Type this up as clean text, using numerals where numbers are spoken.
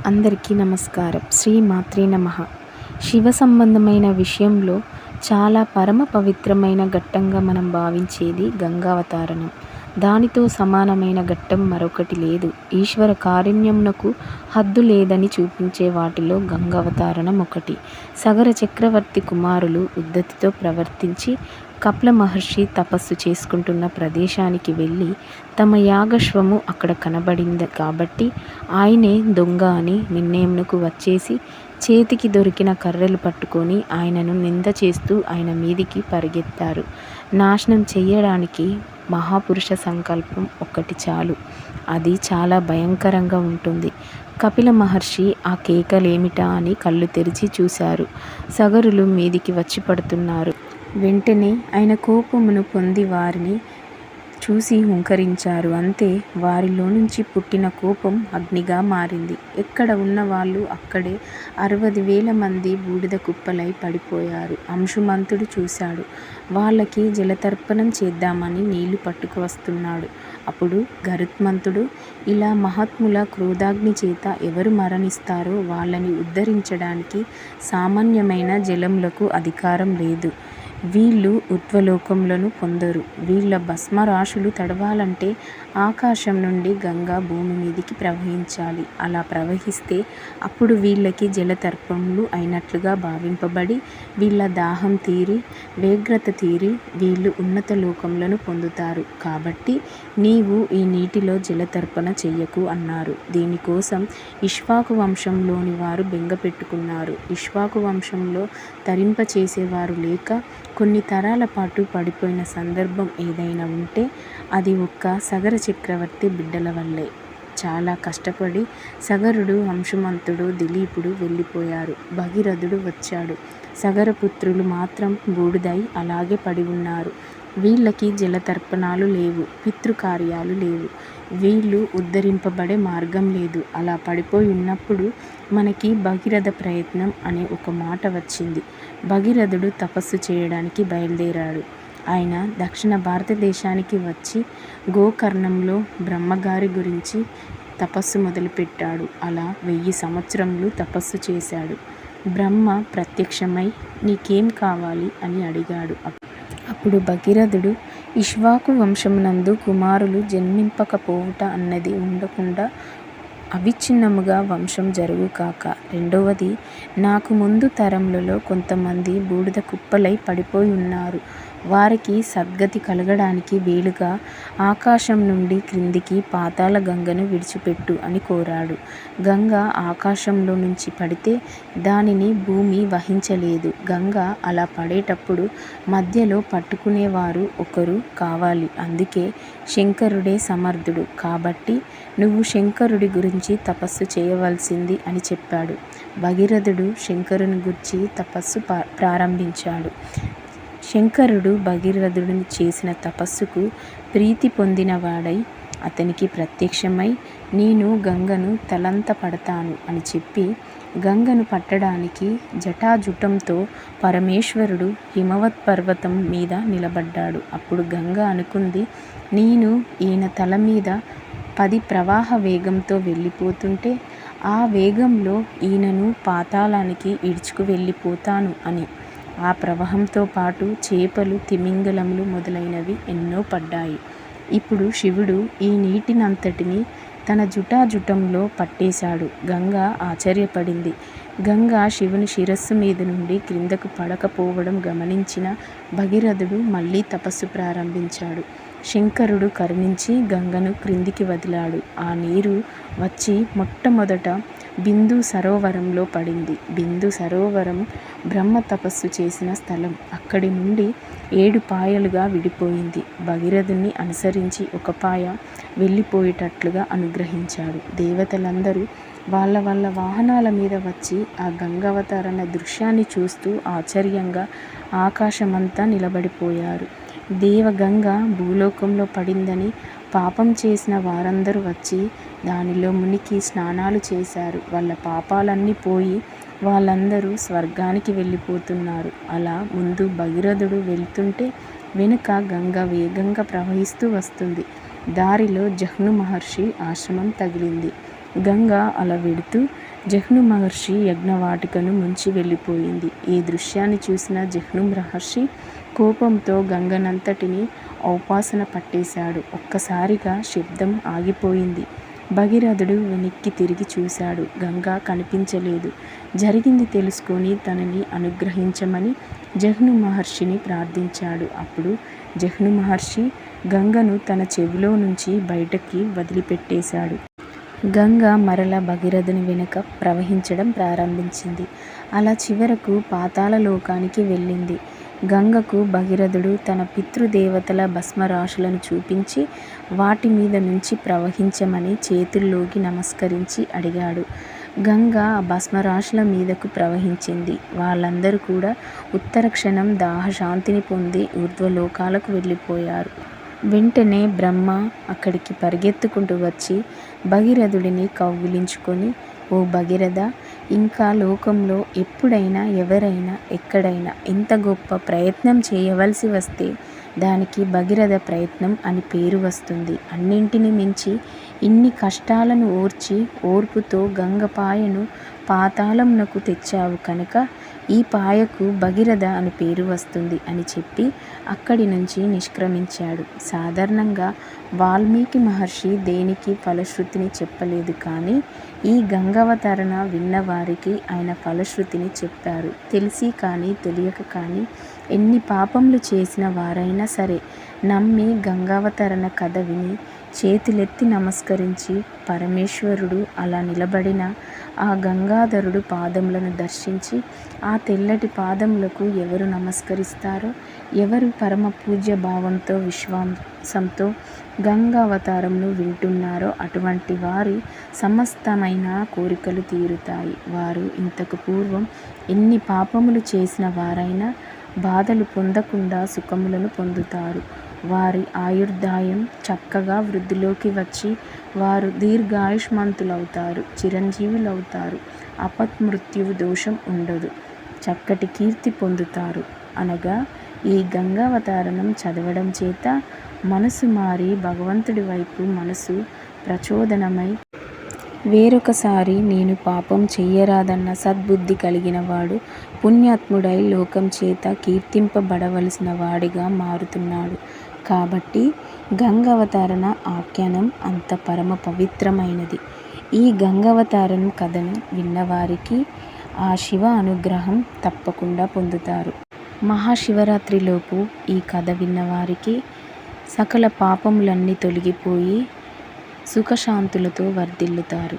అందరికీ నమస్కారం. శ్రీ మాత్రే నమః. శివ సంబంధమైన విషయంలో చాలా పరమ పవిత్రమైన ఘట్టంగా మనం భావించేది గంగావతరణం. దానితో సమానమైన ఘట్టం మరొకటి లేదు. ఈశ్వర కారుణ్యమునకు హద్దు లేదని చూపించే వాటిలో గంగావతరణం ఒకటి. సగర చక్రవర్తి కుమారులు ఉద్ధతితో ప్రవర్తించి కపిల మహర్షి తపస్సు చేసుకుంటున్న ప్రదేశానికి వెళ్ళి తమ యాగశ్వము అక్కడ కనబడింది కాబట్టి ఆయనే దొంగ అని నిర్ణయంకు వచ్చేసి చేతికి దొరికిన కర్రలు పట్టుకొని ఆయనను నింద చేస్తూ ఆయన మీదికి పరిగెత్తారు. నాశనం చెయ్యడానికి మహాపురుష సంకల్పం ఒక్కటి చాలు. అది చాలా భయంకరంగా ఉంటుంది. కపిల మహర్షి ఆ కేకలేమిటా అని కళ్ళు తెరిచి చూశారు. సగరులు మీదికి వచ్చి పడుతున్నారు. వెంటనే ఆయన కోపమును పొంది వారిని చూసి హుంకరించారు. అంతే, వారిలో నుంచి పుట్టిన కోపం అగ్నిగా మారింది. ఎక్కడ ఉన్నవాళ్ళు అక్కడే 60,000 మంది బూడిద కుప్పలై పడిపోయారు. అంశుమంతుడు చూశాడు. వాళ్ళకి జలతర్పణం చేద్దామని నీళ్లు పట్టుకు వస్తున్నాడు. అప్పుడు గరుత్మంతుడు, ఇలా మహాత్ముల క్రోధాగ్ని చేత ఎవరు మరణిస్తారో వాళ్ళని ఉద్ధరించడానికి సామాన్యమైన జలములకు అధికారం లేదు. వీళ్ళు ఉర్ధ్వలోకములను పొందరు. వీళ్ళ భస్మరాశులు తడవాలంటే ఆకాశం నుండి గంగా భూమి మీదికి ప్రవహించాలి. అలా ప్రవహిస్తే అప్పుడు వీళ్ళకి జలతర్పణలు అయినట్లుగా భావింపబడి వీళ్ళ దాహం తీరి వేగ్రత తీరి వీళ్ళు ఉన్నత లోకములను పొందుతారు. కాబట్టి నీవు ఈ నీటిలో జలతర్పణ చెయ్యకు అన్నారు. దీనికోసం ఇక్ష్వాకు వంశంలోని వారు బెంగ పెట్టుకున్నారు. ఇక్ష్వాకు వంశంలో తరింపచేసేవారు లేక కొన్ని తరాల పాటు పడిపోయిన సందర్భం ఏదైనా ఉంటే అది ఒక్క సగర చక్రవర్తి బిడ్డల వల్లే. చాలా కష్టపడి సగరుడు, అంశుమంతుడు, దిలీపుడు వెళ్ళిపోయారు. భగీరథుడు వచ్చాడు. సగరపుత్రులు మాత్రం బూడిదై అలాగే పడి ఉన్నారు. వీళ్ళకి జలతర్పణాలు లేవు, పితృకార్యాలు లేవు. వీళ్ళు ఉద్ధరింపబడే మార్గం లేదు. అలా పడిపోయి ఉన్నప్పుడు మనకి భగీరథ ప్రయత్నం అనే ఒక మాట వచ్చింది. భగీరథుడు తపస్సు చేయడానికి బయలుదేరాడు. ఆయన దక్షిణ భారతదేశానికి వచ్చి గోకర్ణంలో బ్రహ్మగారి గురించి తపస్సు మొదలుపెట్టాడు. అలా 1000 సంవత్సరములు తపస్సు చేశాడు. బ్రహ్మ ప్రత్యక్షమై నీకేం కావాలి అని అడిగాడు. అప్పుడు భగీరథుడు, ఇక్ష్వాకు వంశమునందు కుమారులు జన్మింపకపోవుట అన్నది ఉండకుండా అవిచ్ఛిన్నముగా వంశం జరుగు కాక, రెండవది, నాకు ముందు తరములలో కొంతమంది బూడిద కుప్పలై పడిపోయి ఉన్నారు. వారికి సద్గతి కలగడానికి వీలుగా ఆకాశం నుండి క్రిందికి పాతాళ గంగను విడిచిపెట్టు అని కోరాడు. గంగ ఆకాశంలో నుంచి పడితే దానిని భూమి వహించలేదు. గంగ అలా పడేటప్పుడు మధ్యలో పట్టుకునేవారు ఒకరు కావాలి. అందుకే శంకరుడే సమర్థుడు. కాబట్టి నువ్వు శంకరుడి గురించి తపస్సు చేయవలసింది అని చెప్పాడు. భగీరథుడు శంకరుని గురించి తపస్సు ప్రారంభించాడు. శంకరుడు భగీరథుడు చేసిన తపస్సుకు ప్రీతి పొందినవాడై అతనికి ప్రత్యక్షమై నేను గంగను తలంత పడతాను అని చెప్పి గంగను పట్టడానికి జటాజుటంతో పరమేశ్వరుడు హిమవత్ పర్వతం మీద నిలబడ్డాడు. అప్పుడు గంగ అనుకుంది, నేను ఈయన తల మీద 10 ప్రవాహ వేగంతో వెళ్ళిపోతుంటే ఆ వేగంలో ఈయనను పాతాళానికి ఈడ్చుకు వెళ్ళిపోతాను అని. ఆ ప్రవాహంతో పాటు చేపలు, తిమింగలములు మొదలైనవి ఎన్నో పడ్డాయి. ఇప్పుడు శివుడు ఈ నీటినంతటిని తన జుటాజుటంలో పట్టేశాడు. గంగ ఆశ్చర్యపడింది. గంగ శివుని శిరస్సు మీద నుండి క్రిందకు పడకపోవడం గమనించిన భగీరథుడు మళ్ళీ తపస్సు ప్రారంభించాడు. శంకరుడు కరుణించి గంగను క్రిందికి వదిలాడు. ఆ నీరు వచ్చి మొట్టమొదట బిందు సరోవరంలో పడింది. బిందు సరోవరం బ్రహ్మ తపస్సు చేసిన స్థలం. అక్కడి నుండి 7 పాయలుగా విడిపోయింది. భగీరథుని అనుసరించి ఒక పాయ వెళ్ళిపోయేటట్లుగా అనుగ్రహించాడు. దేవతలందరూ వాళ్ళ వాళ్ళ వాహనాల మీద వచ్చి ఆ గంగావతరణ దృశ్యాన్ని చూస్తూ ఆశ్చర్యంగా ఆకాశమంతా నిలబడిపోయారు. దేవగంగ భూలోకంలో పడిందని పాపం చేసిన వారందరూ వచ్చి దానిలో మునిగి స్నానాలు చేశారు. వాళ్ళ పాపాలన్నీ పోయి వాళ్ళందరూ స్వర్గానికి వెళ్ళిపోతున్నారు. అలా ముందు భగీరథుడు వెళ్తుంటే వెనుక గంగ వేగంగా ప్రవహిస్తూ వస్తుంది. దారిలో జహ్ను మహర్షి ఆశ్రమం తగిలింది. గంగ అలా వెడుతూ జహ్ను మహర్షి యజ్ఞవాటికను ముంచి వెళ్ళిపోయింది. ఈ దృశ్యాన్ని చూసిన జహ్ను మహర్షి కోపంతో గంగనంతటిని ఔపాసన పట్టేశాడు. ఒక్కసారిగా శబ్దం ఆగిపోయింది. భగీరథుడు వెనక్కి తిరిగి చూశాడు. గంగ కనిపించలేదు. జరిగింది తెలుసుకొని తనని అనుగ్రహించమని జహ్ను మహర్షిని ప్రార్థించాడు. అప్పుడు జహ్ను మహర్షి గంగను తన చెవిలో నుంచి బయటకి వదిలిపెట్టేశాడు. గంగ మరల భగీరథుని వెనుక ప్రవహించడం ప్రారంభించింది. అలా చివరకు పాతాళ లోకానికి వెళ్ళింది. గంగకు భగీరథుడు తన పితృదేవతల భస్మరాశులను చూపించి వాటి మీద నుంచి ప్రవహించమని చేతుల్లోకి నమస్కరించి అడిగాడు. గంగ ఆ భస్మరాశుల మీదకు ప్రవహించింది. వాళ్ళందరూ కూడా ఉత్తర క్షణం దాహశాంతిని పొంది ఊర్ధ్వలోకాలకు వెళ్ళిపోయారు. వెంటనే బ్రహ్మ అక్కడికి పరిగెత్తుకుంటూ వచ్చి భగీరథుడిని కౌగిలించుకొని, ఓ భగీరథ, ఇంకా లోకంలో ఎప్పుడైనా ఎవరైనా ఎక్కడైనా ఎంత గొప్ప ప్రయత్నం చేయవలసి వస్తే దానికి భగీరథ ప్రయత్నం అని పేరు వస్తుంది. అన్నింటిని మించి ఇన్ని కష్టాలను ఓర్చి ఓర్పుతో గంగ పాయను పాతాళంనకు తెచ్చావు కనుక ఈ పాయకు భగీరథ అని పేరు వస్తుంది అని చెప్పి అక్కడి నుంచి నిష్క్రమించాడు. సాధారణంగా వాల్మీకి మహర్షి దేనికి ఫలశ్రుతిని చెప్పలేదు, కానీ ఈ గంగావతరణ విన్నవారికి ఆయన ఫలశ్రుతిని చెప్పారు. తెలిసి కానీ తెలియక కానీ ఎన్ని పాపములు చేసిన వారైనా సరే నమ్మి గంగావతరణ కథ విని చేతులెత్తి నమస్కరించి పరమేశ్వరుడు అలా నిలబడిన ఆ గంగాధరుడు పాదములను దర్శించి ఆ తెల్లటి పాదములకు ఎవరు నమస్కరిస్తారో, ఎవరు పరమ పూజ్య భావంతో విశ్వాసంతో గంగావతారంను వింటున్నారో అటువంటి వారి సమస్తమైన కోరికలు తీరుతాయి. వారు ఇంతకు పూర్వం ఎన్ని పాపములు చేసిన వారైనా బాధలు పొందకుండా సుఖములను పొందుతారు. వారి ఆయుర్దాయం చక్కగా వృద్ధిలోకి వచ్చి వారు దీర్ఘాయుష్మంతులవుతారు, చిరంజీవులవుతారు. అపమృత్యువు దోషం ఉండదు, చక్కటి కీర్తి పొందుతారు. అనగా ఈ గంగావతారణం చదవడం చేత మనసు మారి భగవంతుడి వైపు మనసు ప్రచోదనమై వేరొకసారి నేను పాపం చెయ్యరాదన్న సద్బుద్ధి కలిగిన వాడు పుణ్యాత్ముడై లోకం చేత కీర్తింపబడవలసిన వాడిగా మారుతున్నాడు. కాబట్టి గంగావతరణ ఆఖ్యానం అంత పరమ పవిత్రమైనది. ఈ గంగావతరణ కథను విన్నవారికి ఆ శివ అనుగ్రహం తప్పకుండా పొందుతారు. మహాశివరాత్రిలోపు ఈ కథ విన్నవారికి సకల పాపములన్నీ తొలగిపోయి సుఖశాంతులతో వర్ధిల్లుతారు.